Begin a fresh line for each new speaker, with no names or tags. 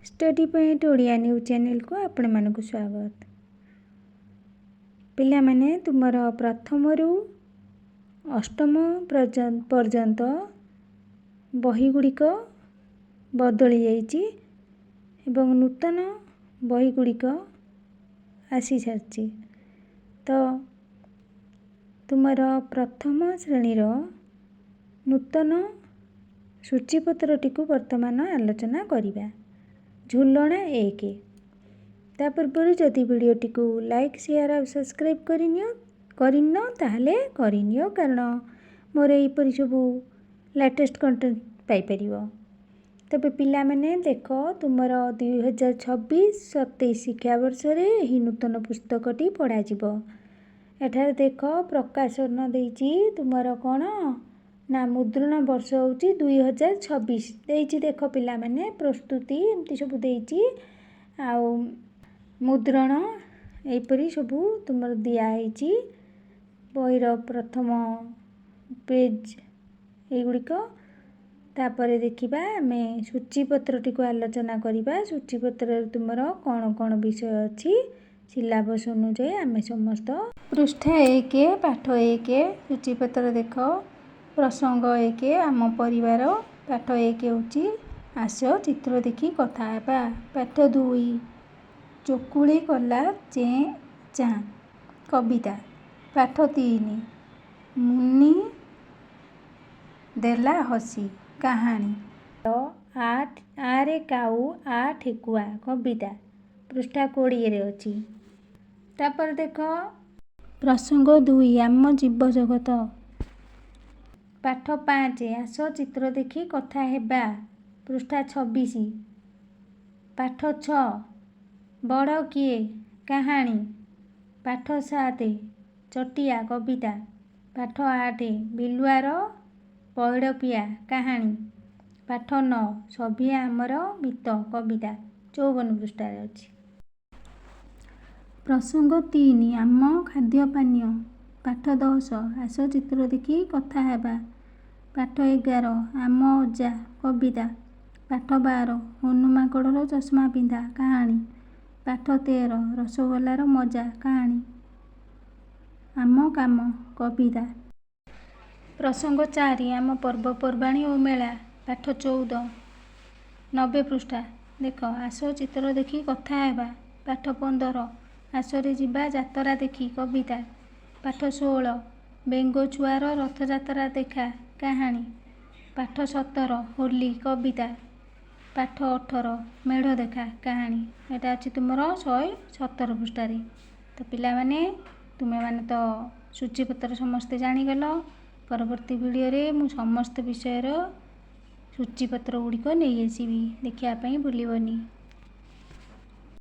Study point Odia news channel को आपण मानक स्वागत। पिला माने तुमर प्रथम रु अष्टम पर्यंत बही गुड़िक बदली जाइछि एवं नूतन बही गुड़िक आसी सारी। तो तुमर प्रथम श्रेणीर नूतन सूचीपत्रटी को वर्तमान आलोचना करिबा। झुलना 1 ता पूर्व जदि वीडियोटी को लाइक शेयर और सब्सक्राइब करन ताहले करिनियो, कारण मोर एपरी सब लेटेस्ट कंटेंट पाई परिबो। तबे पिला माने देख तुमर 2026-27 शिक्षावर्ष रे ही नूतन पुस्तकटी पढ़ा जिवो। एठार देख प्रकाशन देइछि तुमर कोन ना मुद्रण वर्ष होची 2026 देइछि। देख पिला माने प्रस्तुति एमती सब देइछि आउ मुद्रण एपरी सब तुमर दिया हैछि। बहीर प्रथम पेज एगुड़िक तापर देखिबा आमे सूचीपत्रटी को आलोचना करिबा। सूचीपत्र तुमर कौन कौन विषय अछि सिलेबस अनुसार आमे समस्त पृष्ठ 1 पाठ 1 सूचीपत्र देख प्रसंग 1 आम परिवार। पाठ 1 होची आस चित्र देखी कथा हेबा। पाठ 2 चकुली कला चें चाँ कविता। पाठ 3 मुनि देला हसी कहानी। 8 आरे काऊ आ ठेकुआ कविता पृष्ठा 20 रे अछि। तापर देख प्रसंग 2 आम जीव जगत। पाठ 5 आस चित्र देखी कथा हेबा पृष्ठा 26। पाठ 6 बड़ किए कहानी। पाठ 7 चटिया कविता। पाठ 8 बिलुआर पइड़ पिया कहानी। पाठ 9 सभिया आमर मित कविता 54 पृष्ठा रे अछि। प्रसंग 3 आम खाद्य पानीय। पाठ 10 आस चित्र देखी कथा हेबा। पाठ 11 आम अजा कविता। पाठ 12 हनु माकड़र चश्मा पिंधा कहानी। पाठ 13 रसगोलार मजा कहानी। आम काम कविता। प्रसंग 4 आम पर्वपर्वाणी और मेला। पाठ 14 90 पृष्ठा देख आस चित्र देखी कथा हेबा। पाठ 15 आसरे जीवा जातरा देखी कविता। पाठ 16 बेंगो छुआर रथयात्रा देखा कहानी। पाठ 17 होली कविता। पाठ 18 मेढ़ देखा कहानी। एटा अछि तुमर 117 पृष्ठार। तो पिला माने तुमे माने तो सूचीपत्र समस्ते जानीगल। परवर्ती वीडियो रे मु समस्त विषयर सूचीपत्र गुड़िक नहीं आसबि, देखिया भूलबनी।